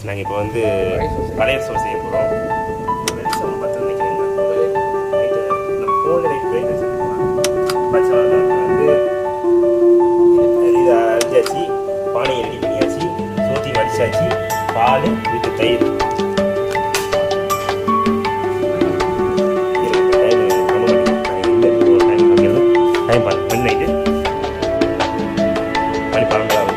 நாங்கள் இப்போ வந்து பழைய சோறு செய்ய போகிறோம். வெளிச்சம் பற்ற நினைக்கிறேன். நம்ம ஃபோனில் பச்சை வந்து இதை அரிஞ்சாச்சு, பானையை ரெடி பண்ணியாச்சு, சோத்தி வடிச்சாச்சு, பால் வீட்டு தயிர் டைம் பாருங்க மணி நைட்டு மணி 12 ஆகுது.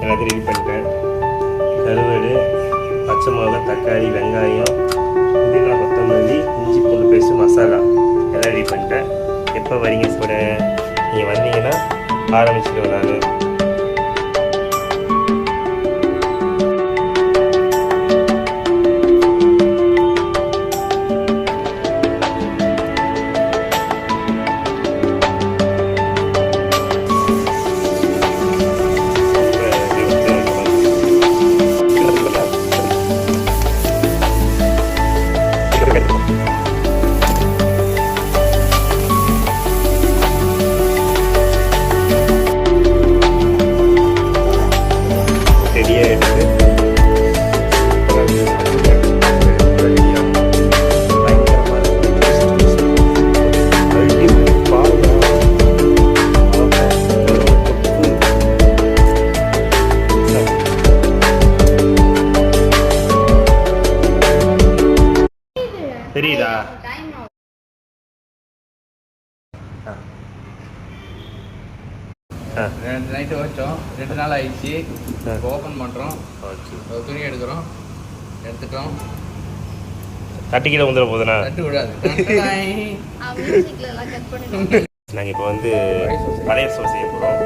எல்லாத்தையும் ரெடி பண்ணிட்டேன். கருவேடு, பச்சை மிளகா, தக்காளி, வெங்காயம், புதினா, கொத்தமல்லி, இஞ்சி பூண்டு பேஸ்ட்டு, மசாலா எல்லாம் ரெடி பண்ணிட்டேன். எப்போ வரீங்க கூட நீங்கள் வந்தீங்கன்னா ஆரம்பிச்சுடுவேன் நான். தெரியுதா? நைட்டு வச்சோம், 2 நாள் ஆயிடுச்சு. ஓப்பன் பண்ணுறோம், துணி எடுக்கிறோம், எடுத்துட்டோம். தட்டிக்கில வந்துட போதுண்ணா, தட்டு விடாது. நாங்கள் இப்போ வந்து பழைய சோறு செய்ய போகிறோம்.